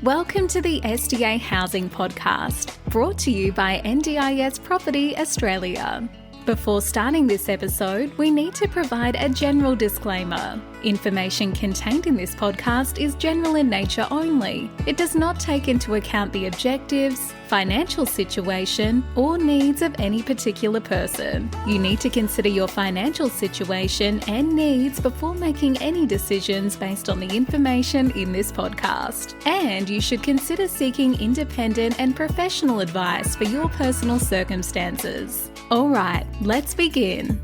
Welcome to the SDA Housing Podcast, brought to you by NDIS Property Australia. Before starting this episode, we need to provide a general disclaimer. Information contained in this podcast is general in nature only. It does not take into account the objectives, financial situation, or needs of any particular person. You need to consider your financial situation and needs before making any decisions based on the information in this podcast. And you should consider seeking independent and professional advice for your personal circumstances. All right, let's begin.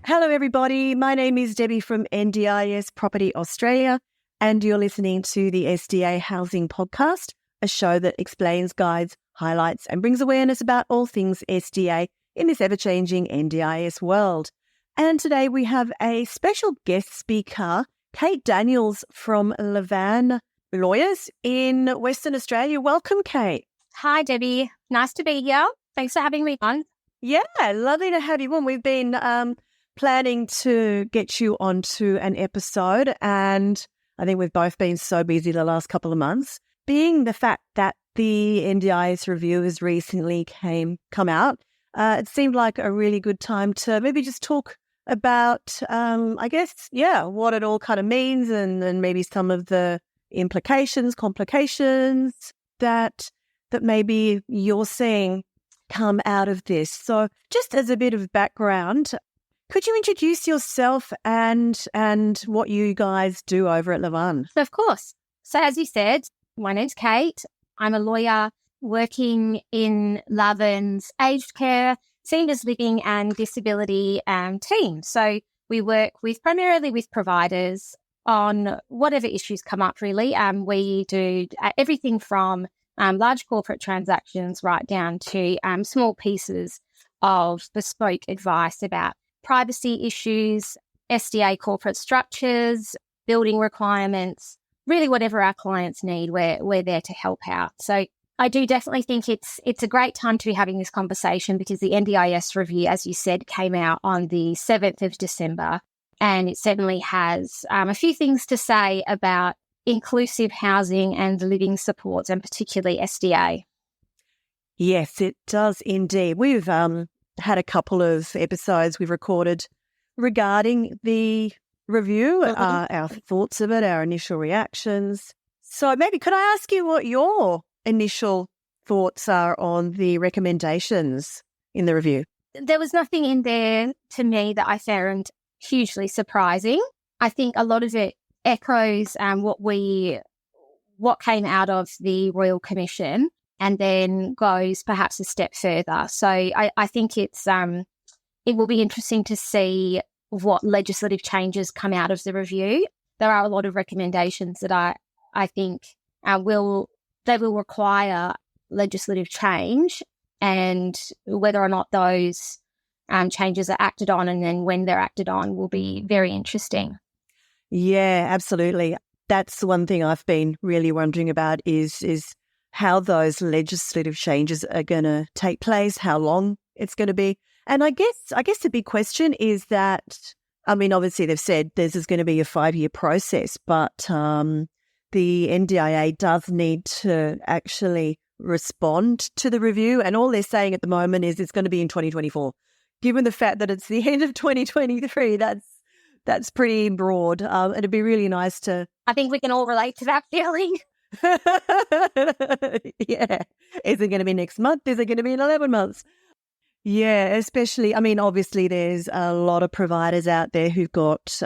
Hello, everybody. My name is Debbie from NDIS Property Australia, and you're listening to the SDA Housing Podcast, a show that explains, guides, highlights, and brings awareness about all things SDA in this ever-changing NDIS world. And today we have a special guest speaker, Kate Daniels from Levan Lawyers in Western Australia. Welcome, Kate. Hi, Debbie. Nice to be here. Thanks for having me on. Yeah, lovely to have you on. We've been planning to get you onto an episode, and I think we've both been so busy the last couple of months. Being the fact that the NDIS review has recently come out, it seemed like a really good time to maybe just talk about, what it all kind of means and maybe some of the implications, complications that maybe you're seeing come out of this. So just as a bit of background, could you introduce yourself and what you guys do over at Levan? Of course. So as you said, my name's Kate. I'm a lawyer working in Levan's aged care, seniors living and disability team. So we work primarily with providers on whatever issues come up, really. We do everything from large corporate transactions right down to small pieces of bespoke advice about privacy issues, SDA corporate structures, building requirements, really whatever our clients need, we're there to help out. So I do definitely think it's a great time to be having this conversation because the NDIS review, as you said, came out on the 7th of December, and it certainly has a few things to say about inclusive housing and living supports, and particularly SDA. Yes, it does indeed. We've had a couple of episodes we've recorded regarding the review, our thoughts of it, our initial reactions. So maybe could I ask you what your initial thoughts are on the recommendations in the review? There was nothing in there to me that I found hugely surprising. I think a lot of it echoes what came out of the Royal Commission, and then goes perhaps a step further. So I think it will be interesting to see what legislative changes come out of the review. There are a lot of recommendations that I think will require legislative change, and whether or not those changes are acted on and then when they're acted on will be very interesting. Yeah, absolutely. That's one thing I've been really wondering about is how those legislative changes are going to take place, how long it's going to be. And I guess the big question is that, I mean, obviously they've said this is going to be a 5-year process, but the NDIA does need to actually respond to the review. And all they're saying at the moment is it's going to be in 2024. Given the fact that it's the end of 2023, that's pretty broad. It'd be really nice to... I think we can all relate to that feeling. Yeah. Is it going to be next month? Is it going to be in 11 months? Yeah, especially, I mean, obviously there's a lot of providers out there who've got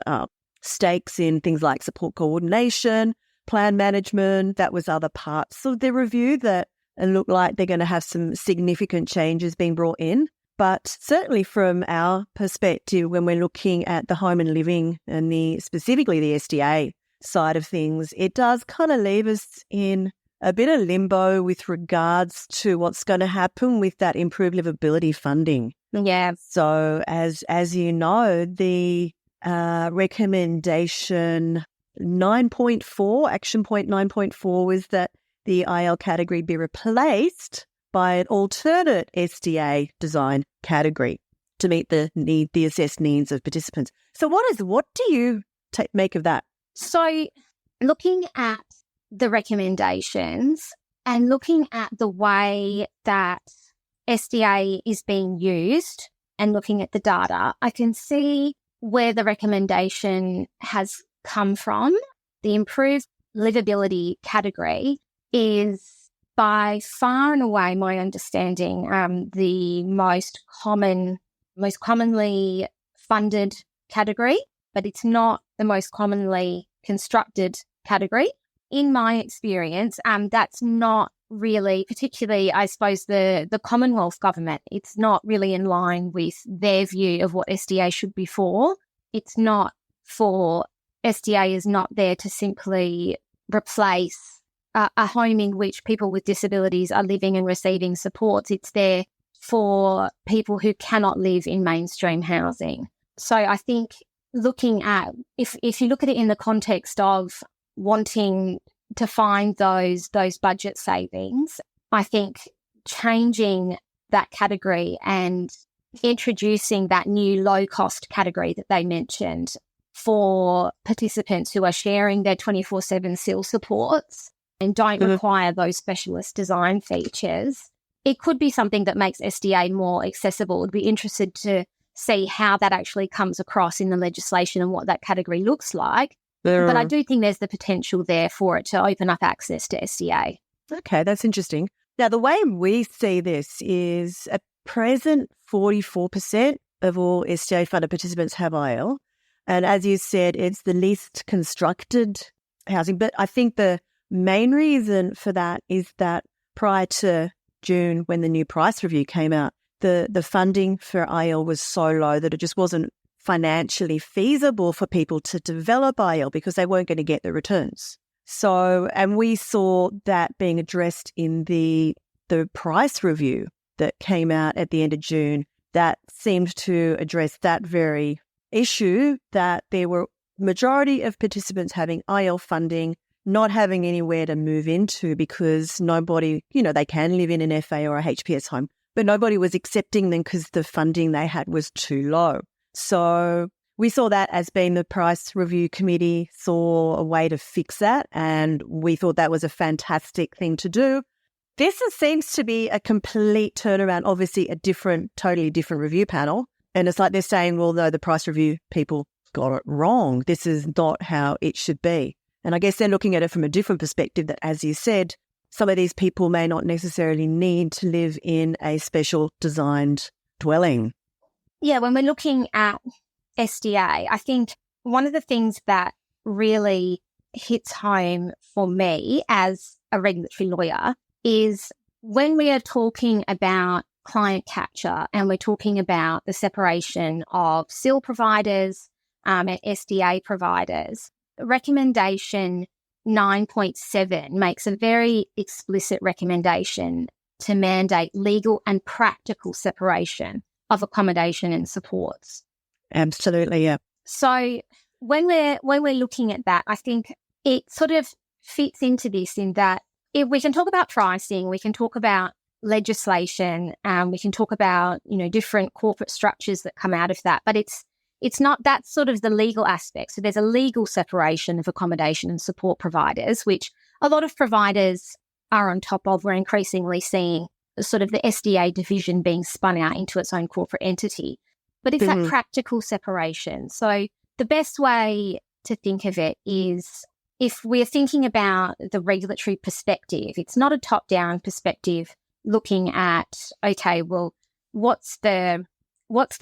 stakes in things like support coordination, plan management. That was other parts of the review that look like they're going to have some significant changes being brought in. But certainly from our perspective, when we're looking at the home and living and specifically the SDA side of things, it does kind of leave us in a bit of limbo with regards to what's going to happen with that improved livability funding. Yeah. So as you know, the recommendation 9.4, action point 9.4 was that the IL category be replaced by an alternate SDA design category to meet the assessed needs of participants. So what do you make of that? So looking at the recommendations and looking at the way that SDA is being used and looking at the data, I can see where the recommendation has come from. The improved livability category is by far and away, my understanding, the most commonly funded category, but it's not the most commonly constructed category. In my experience, that's not really, particularly, I suppose, the Commonwealth government, it's not really in line with their view of what SDA should be for. It's not for, SDA is not there to simply replace a home in which people with disabilities are living and receiving supports. It's there for people who cannot live in mainstream housing. So I think looking at, if you look at it in the context of wanting to find those budget savings, I think changing that category and introducing that new low-cost category that they mentioned for participants who are sharing their 24/7 SIL supports and don't require those specialist design features, it could be something that makes SDA more accessible. I'd be interested to see how that actually comes across in the legislation and what that category looks like. But I do think there's the potential there for it to open up access to SDA. Okay, that's interesting. Now, the way we see this is at present 44% of all SDA-funded participants have IL. And as you said, it's the least constructed housing. But I think the main reason for that is that prior to June, when the new price review came out, the funding for IL was so low that it just wasn't financially feasible for people to develop IL because they weren't going to get the returns. So, and we saw that being addressed in the price review that came out at the end of June, that seemed to address that very issue, that there were majority of participants having IL funding, not having anywhere to move into because nobody, they can live in an FA or a HPS home, but nobody was accepting them because the funding they had was too low. So we saw that as being the price review committee saw a way to fix that, and we thought that was a fantastic thing to do. This seems to be a complete turnaround, obviously totally different review panel. And it's like they're saying, well, no, the price review people got it wrong. This is not how it should be. And I guess they're looking at it from a different perspective that, as you said, some of these people may not necessarily need to live in a special designed dwelling. Yeah, when we're looking at SDA, I think one of the things that really hits home for me as a regulatory lawyer is when we are talking about client capture and we're talking about the separation of SIL providers and SDA providers, recommendation 9.7 makes a very explicit recommendation to mandate legal and practical separation of accommodation and supports. Absolutely, yeah. So when we're looking at that, I think it sort of fits into this in that if we can talk about pricing, we can talk about legislation, we can talk about different corporate structures that come out of that, but it's not, that's sort of the legal aspect. So there's a legal separation of accommodation and support providers, which a lot of providers are on top of. We're increasingly seeing sort of the SDA division being spun out into its own corporate entity. But it's that practical separation. So the best way to think of it is if we're thinking about the regulatory perspective, it's not a top-down perspective looking at, okay, well, what's the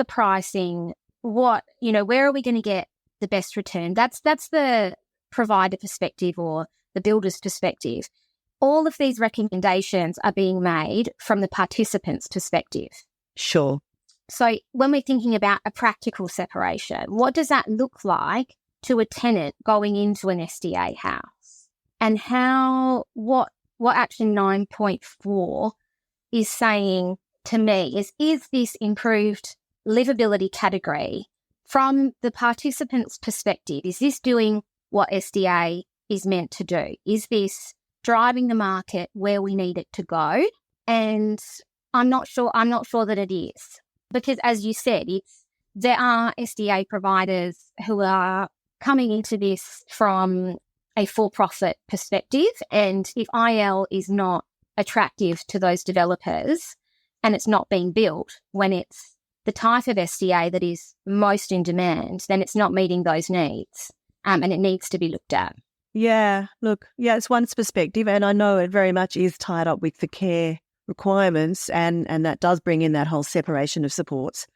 pricing? Where are we going to get the best return? That's the provider perspective or the builder's perspective. All of these recommendations are being made from the participant's perspective. Sure. So when we're thinking about a practical separation, what does that look like to a tenant going into an SDA house? And what Action 9.4 is saying to me is this improved livability category from the participant's perspective? Is this doing what SDA is meant to do? Is this driving the market where we need it to go? And I'm not sure that it is. Because as you said, there are SDA providers who are coming into this from a for-profit perspective. And if IL is not attractive to those developers and it's not being built when it's the type of SDA that is most in demand, then it's not meeting those needs, and it needs to be looked at. Yeah, look, it's one's perspective, and I know it very much is tied up with the care requirements, and that does bring in that whole separation of supports.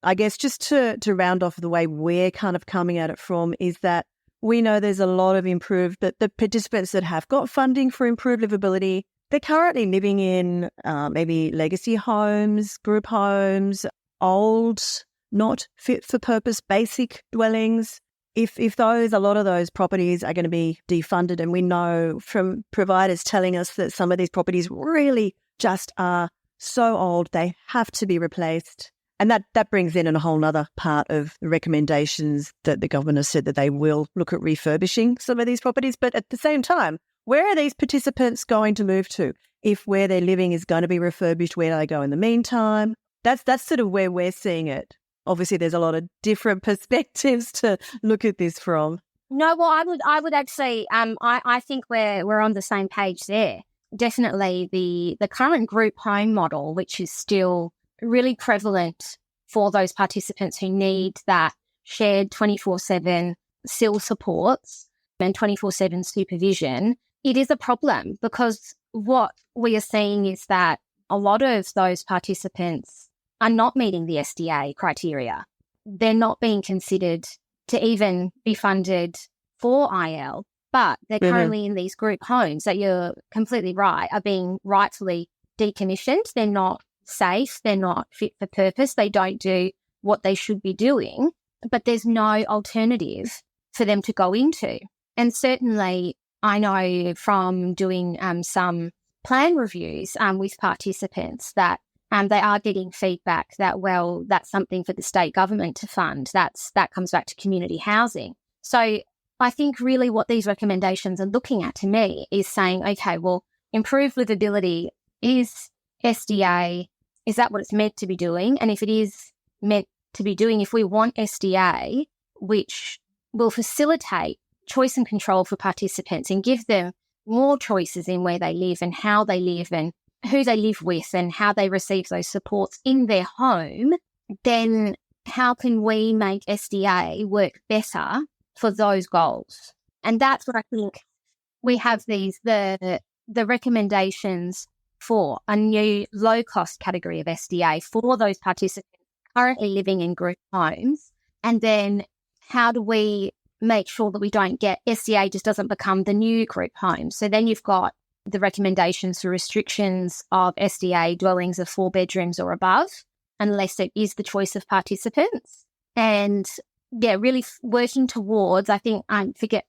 I guess just to round off the way we're kind of coming at it from is that we know there's a lot of improved, but the participants that have got funding for improved livability, they're currently living in maybe legacy homes, group homes, old, not fit for purpose, basic dwellings. If a lot of those properties are going to be defunded, and we know from providers telling us that some of these properties really just are so old, they have to be replaced. And that brings in a whole nother part of the recommendations that the government has said that they will look at refurbishing some of these properties. But at the same time, where are these participants going to move to? If where they're living is going to be refurbished, where do they go in the meantime? That's sort of where we're seeing it. Obviously, there's a lot of different perspectives to look at this from. No, well, I would actually, I think we're on the same page there. Definitely the current group home model, which is still really prevalent for those participants who need that shared 24/7 SIL supports and 24/7 supervision, it is a problem because what we are seeing is that a lot of those participants are not meeting the SDA criteria. They're not being considered to even be funded for IL, but they're currently in these group homes that you're completely right, are being rightfully decommissioned. They're not safe. They're not fit for purpose. They don't do what they should be doing, but there's no alternative for them to go into. And certainly I know from doing some plan reviews with participants that they are getting feedback that, well, that's something for the state government to fund. That comes back to community housing. So I think really what these recommendations are looking at to me is saying, okay, well, improved livability is SDA. Is that what it's meant to be doing? And if it is meant to be doing, if we want SDA, which will facilitate choice and control for participants and give them more choices in where they live and how they live and who they live with and how they receive those supports in their home, then how can we make SDA work better for those goals? And that's what I think we have the recommendations for a new low-cost category of SDA for those participants currently living in group homes. And then how do we make sure that we don't get SDA just doesn't become the new group home? So then you've got the recommendations for restrictions of SDA dwellings of 4 bedrooms or above, unless it is the choice of participants. And really working towards, I think, I forget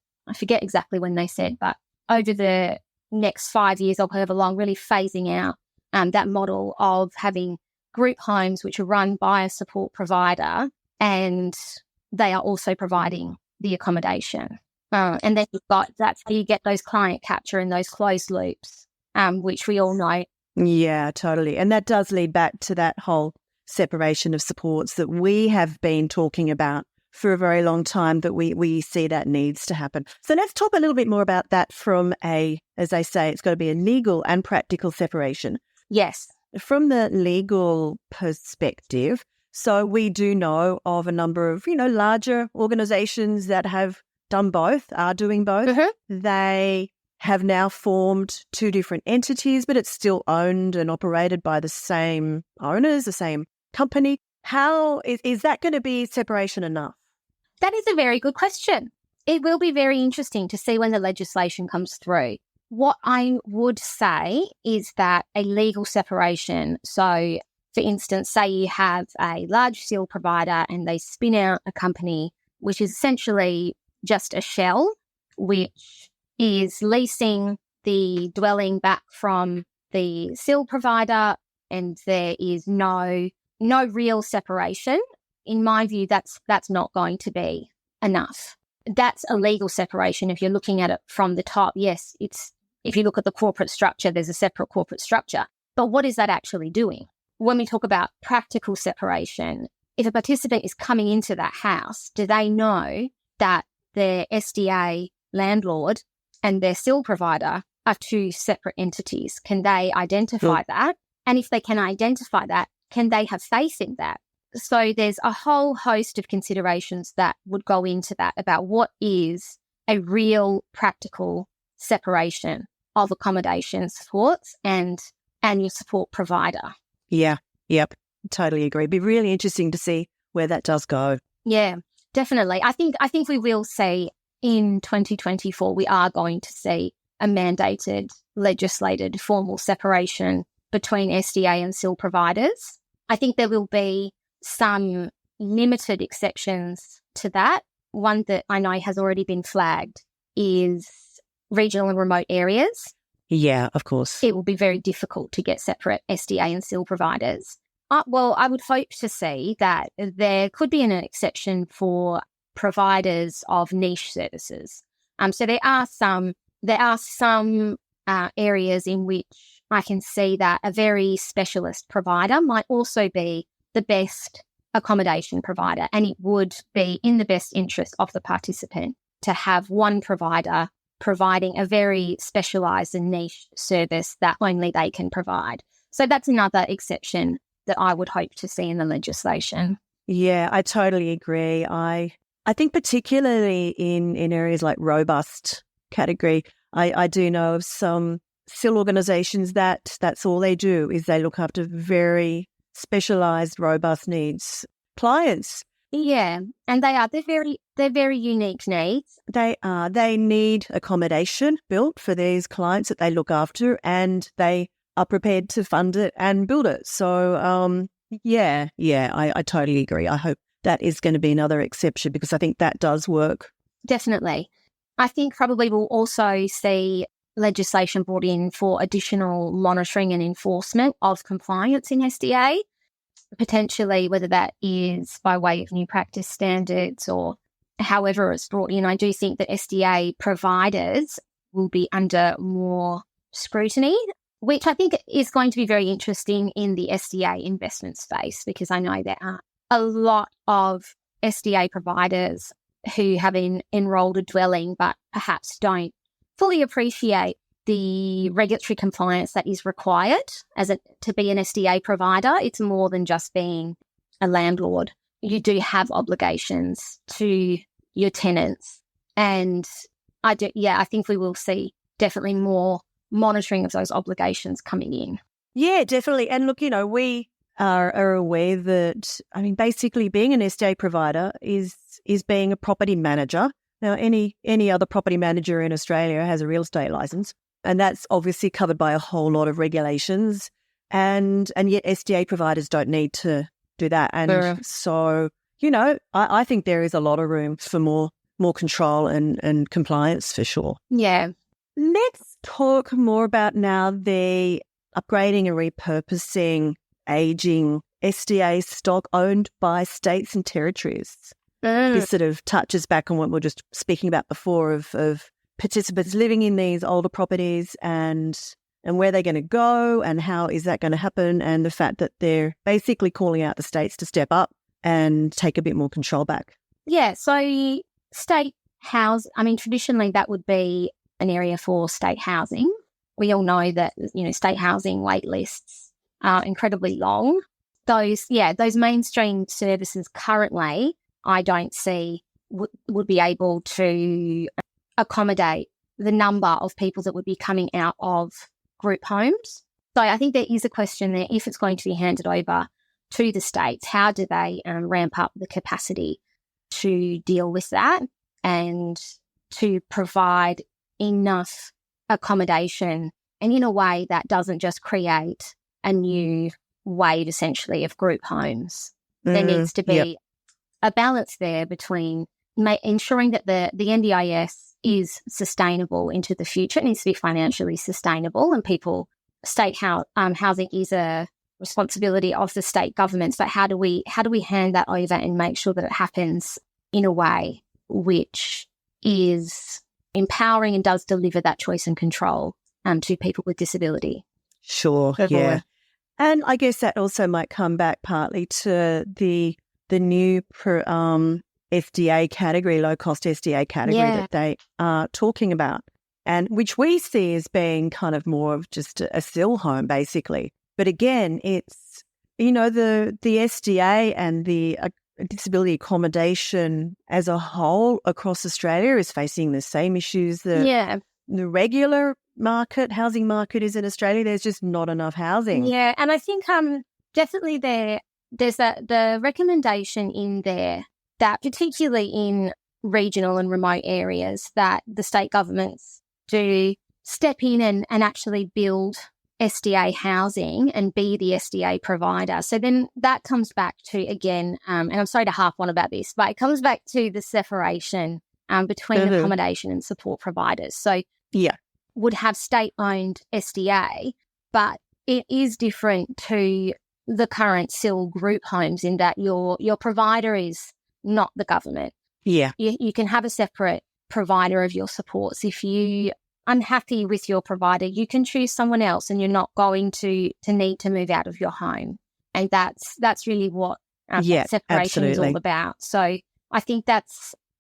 exactly when they said, but over the next 5 years or however long, really phasing out that model of having group homes which are run by a support provider and they are also providing the accommodation. And then that's how you get those client capture and those closed loops, which we all know. Yeah, totally. And that does lead back to that whole separation of supports that we have been talking about for a very long time, that we see that needs to happen. So let's talk a little bit more about that from as they say, it's got to be a legal and practical separation. Yes. From the legal perspective, so we do know of a number of, larger organisations that have done both, are doing both. Mm-hmm. They have now formed 2 different entities, but it's still owned and operated by the same owners, the same company. How is that going to be separation enough? That is a very good question. It will be very interesting to see when the legislation comes through. What I would say is that a legal separation, so for instance, say you have a large SIL provider and they spin out a company which is essentially just a shell, which is leasing the dwelling back from the SIL provider, and there is no real separation. In my view, that's not going to be enough. That's a legal separation. If you're looking at it from the top, yes, if you look at the corporate structure, there's a separate corporate structure. But what is that actually doing? When we talk about practical separation, if a participant is coming into that house, do they know that their SDA landlord and their SIL provider are two separate entities. Can they identify that? And if they can identify that, can they have faith in that? So there's a whole host of considerations that would go into that about what is a real practical separation of accommodation supports and your support provider. Yeah, yep, totally agree. It'd be really interesting to see where that does go. Yeah, definitely. I think we will see in 2024, we are going to see a mandated, legislated formal separation between SDA and SIL providers. I think there will be some limited exceptions to that. One that I know has already been flagged is regional and remote areas. Yeah, of course. It will be very difficult to get separate SDA and SIL providers. Well, I would hope to see that there could be an exception for providers of niche services. So there are some areas in which I can see that a very specialist provider might also be the best accommodation provider, and it would be in the best interest of the participant to have one provider providing a very specialised and niche service that only they can provide. So that's another exception that I would hope to see in the legislation. Yeah, I totally agree. I think particularly in areas like robust category, I do know of some SIL organisations that's all they do is they look after very specialised, robust needs clients. Yeah, and they're very unique needs. They need accommodation built for these clients that they look after, and they are prepared to fund it and build it. So, I totally agree. I hope that is going to be another exception because I think that does work. Definitely. I think probably we'll also see legislation brought in for additional monitoring and enforcement of compliance in SDA, potentially whether that is by way of new practice standards or however it's brought in. I do think that SDA providers will be under more scrutiny, which I think is going to be very interesting in the SDA investment space, because I know there are a lot of SDA providers who have enrolled a dwelling but perhaps don't fully appreciate the regulatory compliance that is required to be an SDA provider. It's more than just being a landlord. You do have obligations to your tenants. And I think we will see definitely more monitoring of those obligations coming in. Yeah, definitely. And look, we are aware that, basically being an SDA provider is being a property manager. Now, any other property manager in Australia has a real estate license, and that's obviously covered by a whole lot of regulations, and yet SDA providers don't need to do that. And so, I think there is a lot of room for more control and compliance for sure. Yeah. Let's talk more about now the upgrading and repurposing aging SDA stock owned by states and territories. This sort of touches back on what we were just speaking about before of participants living in these older properties and where they're going to go and how is that going to happen, and the fact that they're basically calling out the states to step up and take a bit more control back. Yeah, so state house, traditionally that would be an area for state housing. We all know that, state housing wait lists are incredibly long. Those mainstream services currently, I don't see would be able to accommodate the number of people that would be coming out of group homes. So I think there is a question there, if it's going to be handed over to the states, how do they ramp up the capacity to deal with that and to provide enough accommodation, and in a way that doesn't just create a new wave essentially of group homes. There needs to be a balance there between ensuring that the NDIS is sustainable into the future. It needs to be financially sustainable, and state housing is a responsibility of the state governments. But how do we hand that over and make sure that it happens in a way which is empowering and does deliver that choice and control to people with disability? Sure, yeah. And I guess that also might come back partly to the new SDA category, low-cost SDA category that they are talking about. and which we see as being kind of more of just a SIL home, basically. But again, it's, the SDA and the disability accommodation as a whole across Australia is facing the same issues that the regular housing market is in Australia. There's just not enough housing. Yeah, and I think definitely there's the recommendation in there that particularly in regional and remote areas that the state governments do step in and actually build SDA housing and be the SDA provider. So then that comes back to, again, and I'm sorry to harp on about this, but it comes back to the separation between accommodation and support providers. So would have state-owned SDA, but it is different to the current SIL group homes in that your provider is not the government. Yeah. You can have a separate provider of your supports. If you unhappy with your provider, you can choose someone else and you're not going to need to move out of your home. And that's really what separation is all about. So I think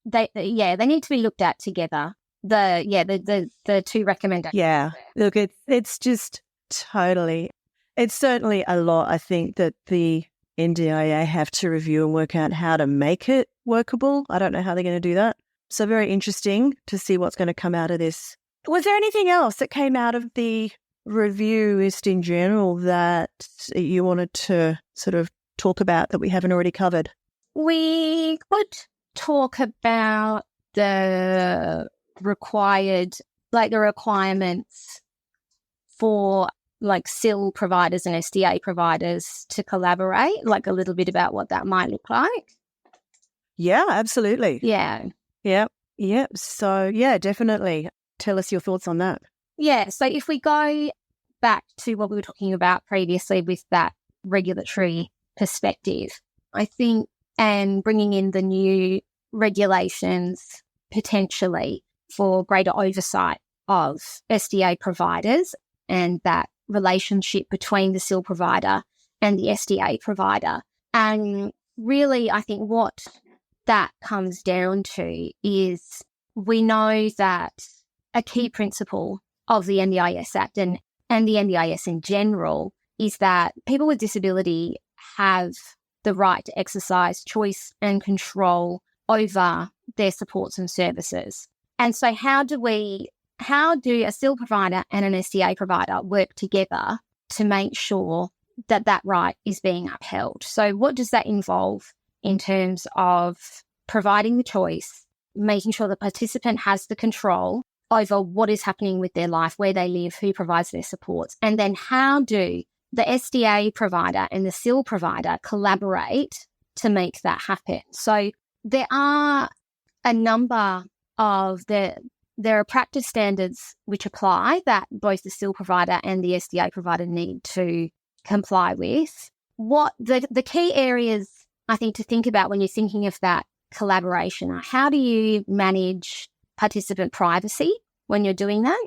they need to be looked at together. The two recommendations. Yeah. Look, it's just totally, it's certainly a lot, I think, that the NDIA have to review and work out how to make it workable. I don't know how they're going to do that. So very interesting to see what's going to come out of this. Was there anything else that came out of the review just in general that you wanted to sort of talk about that we haven't already covered? We could talk about the requirements for SIL providers and SDA providers to collaborate, a little bit about what that might look like. Yeah, absolutely. Yeah. Yep. So, yeah, definitely. Tell us your thoughts on that. Yeah. So if we go back to what we were talking about previously with that regulatory perspective, I think, and bringing in the new regulations potentially for greater oversight of SDA providers and that relationship between the SIL provider and the SDA provider. And really, I think what that comes down to is we know that a key principle of the NDIS Act and the NDIS in general is that people with disability have the right to exercise choice and control over their supports and services. And so how do a SIL provider and an SDA provider work together to make sure that that right is being upheld? So what does that involve in terms of providing the choice, making sure the participant has the control over what is happening with their life, where they live, who provides their supports, and then how do the SDA provider and the SIL provider collaborate to make that happen? So there are a number of there are practice standards which apply that both the SIL provider and the SDA provider need to comply with. What the key areas I think to think about when you're thinking of that collaboration are: how do you manage participant privacy when you're doing that?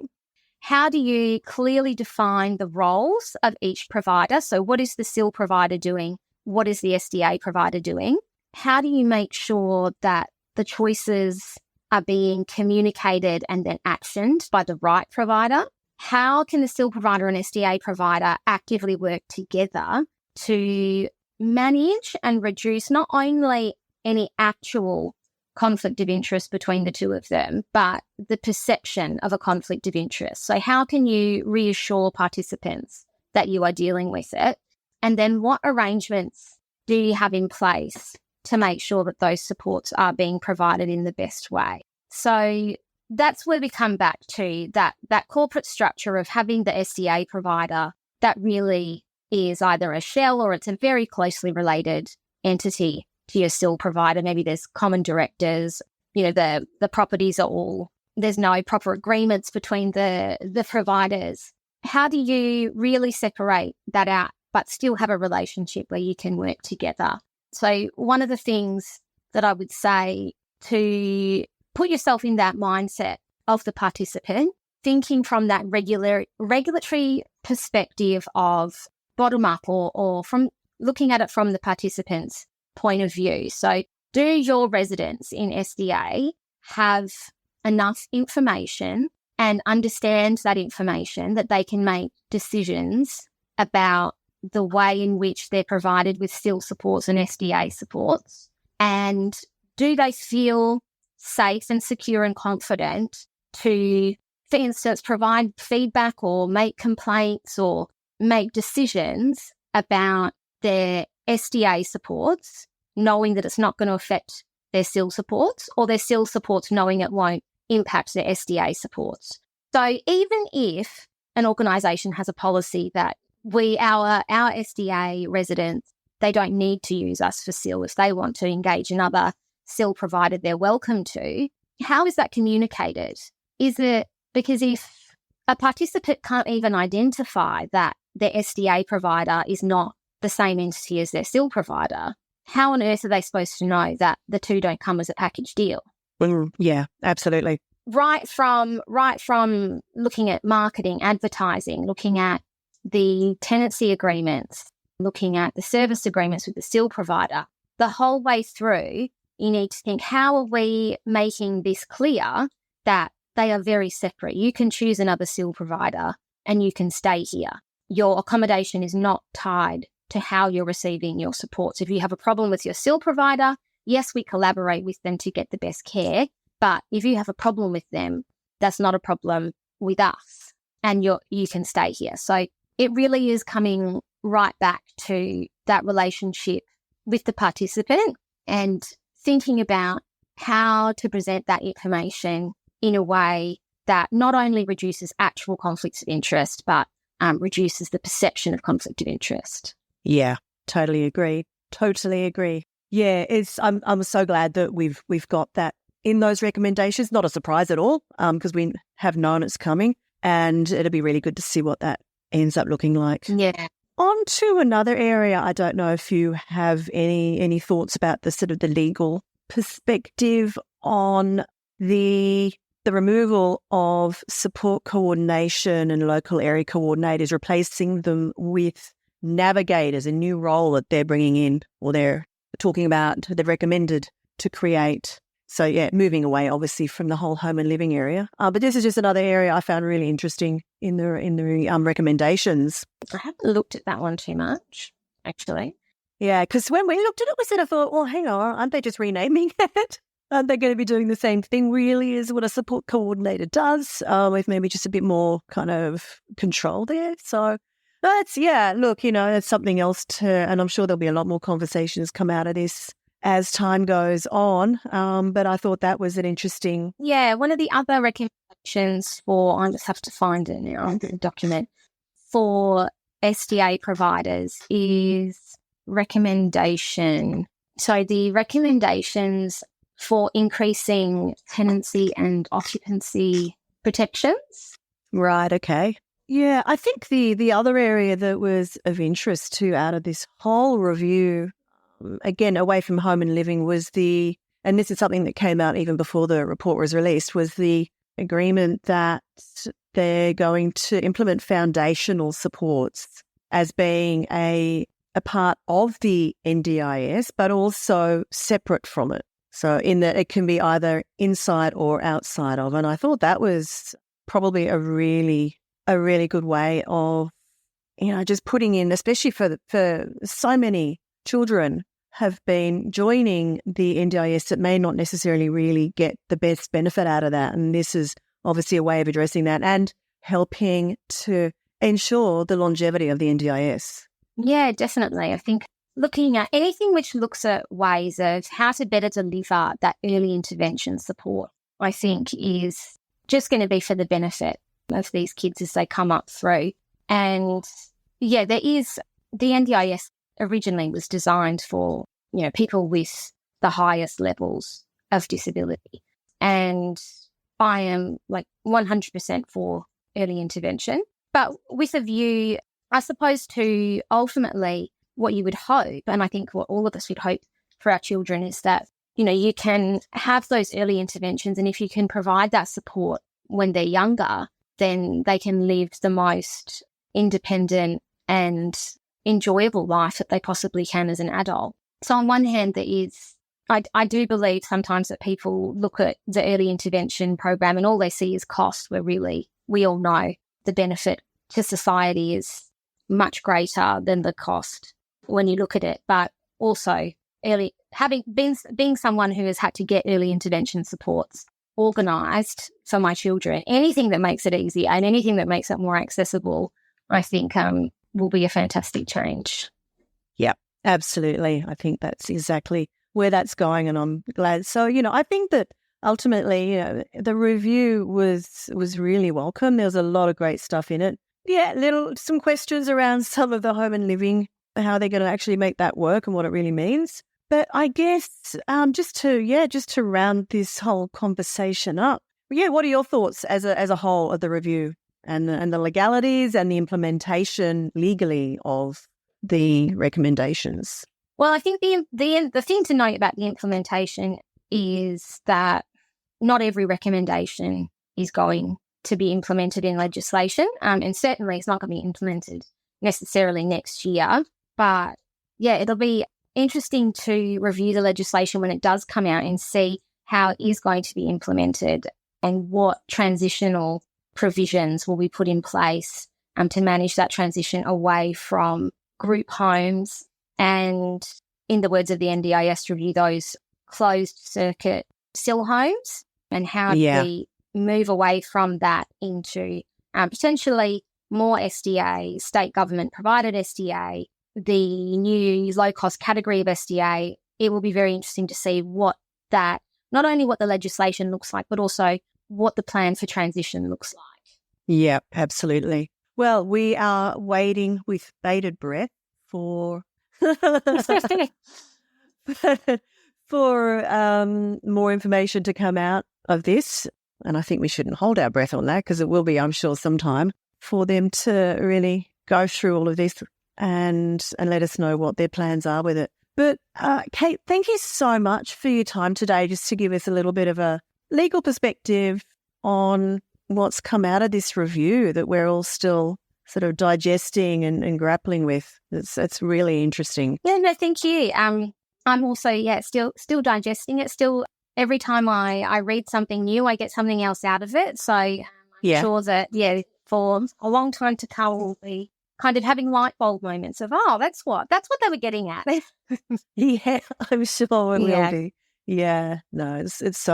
How do you clearly define the roles of each provider? So what is the SIL provider doing? What is the SDA provider doing? How do you make sure that the choices are being communicated and then actioned by the right provider? How can the SIL provider and SDA provider actively work together to manage and reduce not only any actual conflict of interest between the two of them, but the perception of a conflict of interest? So how can you reassure participants that you are dealing with it? And then what arrangements do you have in place to make sure that those supports are being provided in the best way? So that's where we come back to that corporate structure of having the SDA provider that really is either a shell or it's a very closely related entity to your SIL provider. Maybe there's common directors, the properties are all, there's no proper agreements between the providers. How do you really separate that out but still have a relationship where you can work together? So one of the things that I would say, to put yourself in that mindset of the participant, thinking from that regulatory perspective of bottom up or from looking at it from the participant's point of view. So do your residents in SDA have enough information and understand that information, that they can make decisions about the way in which they're provided with SIL supports and SDA supports. And do they feel safe and secure and confident to, for instance, provide feedback or make complaints or make decisions about their SDA supports, knowing that it's not going to affect their SIL supports, or their SIL supports knowing it won't impact their SDA supports. So even if an organisation has a policy that our SDA residents, they don't need to use us for SIL. If they want to engage another SIL provider, they're welcome to. How is that communicated? Is it because if a participant can't even identify that their SDA provider is not the same entity as their SIL provider, how on earth are they supposed to know that the two don't come as a package deal? Yeah, absolutely. Right from looking at marketing, advertising, looking at the tenancy agreements, looking at the service agreements with the SIL provider, the whole way through, you need to think, how are we making this clear that they are very separate? You can choose another SIL provider and you can stay here. Your accommodation is not tied to how you're receiving your supports. If you have a problem with your SIL provider, yes, we collaborate with them to get the best care. But if you have a problem with them, that's not a problem with us, and you can stay here. So it really is coming right back to that relationship with the participant and thinking about how to present that information in a way that not only reduces actual conflicts of interest, but reduces the perception of conflict of interest. Yeah, totally agree. Yeah, I'm so glad that we've got that in those recommendations. Not a surprise at all, because we have known it's coming, and it'll be really good to see what that ends up looking like. Yeah. On to another area. I don't know if you have any thoughts about the sort of the legal perspective on the removal of support coordination and local area coordinators, replacing them with navigators, a new role that they're bringing in, or they're talking about, they've recommended to create. So, yeah, moving away, obviously, from the whole home and living area. But this is just another area I found really interesting in the recommendations. I haven't looked at that one too much, actually. Yeah, because when we looked at it, we sort of thought, well, hang on, aren't they just renaming it? Aren't they going to be doing the same thing, really, as what a support coordinator does, with maybe just a bit more kind of control there? So that's, look, it's something else and I'm sure there'll be a lot more conversations come out of this as time goes on. But I thought that was an interesting... Yeah, one of the other recommendations I just have to find it now, the document, for SDA providers is recommendation. So the recommendations for increasing tenancy and occupancy protections. Right, okay. Yeah, I think the other area that was of interest too out of this whole review, again, away from home and living, was and this is something that came out even before the report was released, was the agreement that they're going to implement foundational supports as being a part of the NDIS, but also separate from it. So in that it can be either inside or outside of. And I thought that was probably a really good way of, just putting in, especially for so many children have been joining the NDIS that may not necessarily really get the best benefit out of that. And this is obviously a way of addressing that and helping to ensure the longevity of the NDIS. Yeah, definitely. I think looking at anything which looks at ways of how to better deliver that early intervention support, I think is just going to be for the benefit of these kids as they come up through. And yeah, the NDIS originally was designed for, people with the highest levels of disability. And I am 100% for early intervention, but with a view, I suppose, to ultimately what you would hope, and I think what all of us would hope for our children, is that, you can have those early interventions, and if you can provide that support when they're younger, then they can live the most independent and enjoyable life that they possibly can as an adult. So on one hand, there is I do believe sometimes that people look at the early intervention program and all they see is cost, where really we all know the benefit to society is much greater than the cost when you look at it. But also being someone who has had to get early intervention supports organised for my children, anything that makes it easier and anything that makes it more accessible, I think will be a fantastic change. Yeah, absolutely. I think that's exactly where that's going, and I'm glad. So, I think that ultimately, the review was really welcome. There was a lot of great stuff in it. Yeah, some questions around some of the home and living, how they're going to actually make that work and what it really means. But I guess just to round this whole conversation up, what are your thoughts as a whole of the review and the legalities and the implementation legally of the recommendations? Well, I think the thing to note about the implementation is that not every recommendation is going to be implemented in legislation, and certainly it's not going to be implemented necessarily next year. But yeah, it'll be interesting to review the legislation when it does come out and see how it is going to be implemented and what transitional provisions will be put in place to manage that transition away from group homes and, in the words of the NDIS, review those closed circuit still homes and how do we move away from that into potentially more SDA, state government provided SDA, the new low-cost category of SDA. It will be very interesting to see what that, not only what the legislation looks like, but also what the plan for transition looks like. Yeah, absolutely. Well, we are waiting with bated breath for more information to come out of this. And I think we shouldn't hold our breath on that, because it will be, I'm sure, some time for them to really go through all of this and let us know what their plans are with it. But Kate, thank you so much for your time today, just to give us a little bit of a legal perspective on what's come out of this review that we're all still sort of digesting and grappling with. It's really interesting. Yeah, no, thank you. I'm also, still digesting it. Still, every time I read something new, I get something else out of it. So I'm sure that, for a long time to come, we'll be kind of having light bulb moments of, that's what they were getting at. Yeah, I'm sure it will be. Yeah, no, it's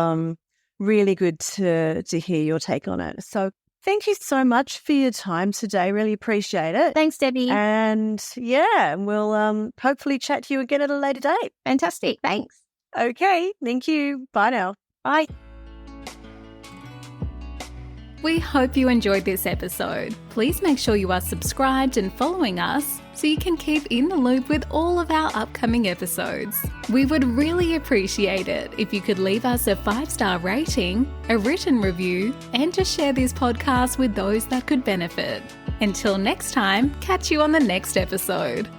really good to hear your take on it. So thank you so much for your time today. Really appreciate it. Thanks, Debbie. And we'll hopefully chat to you again at a later date. Fantastic. Thanks. Okay. Thank you. Bye now. Bye. We hope you enjoyed this episode. Please make sure you are subscribed and following us so you can keep in the loop with all of our upcoming episodes. We would really appreciate it if you could leave us a 5-star rating, a written review, and to share this podcast with those that could benefit. Until next time, catch you on the next episode.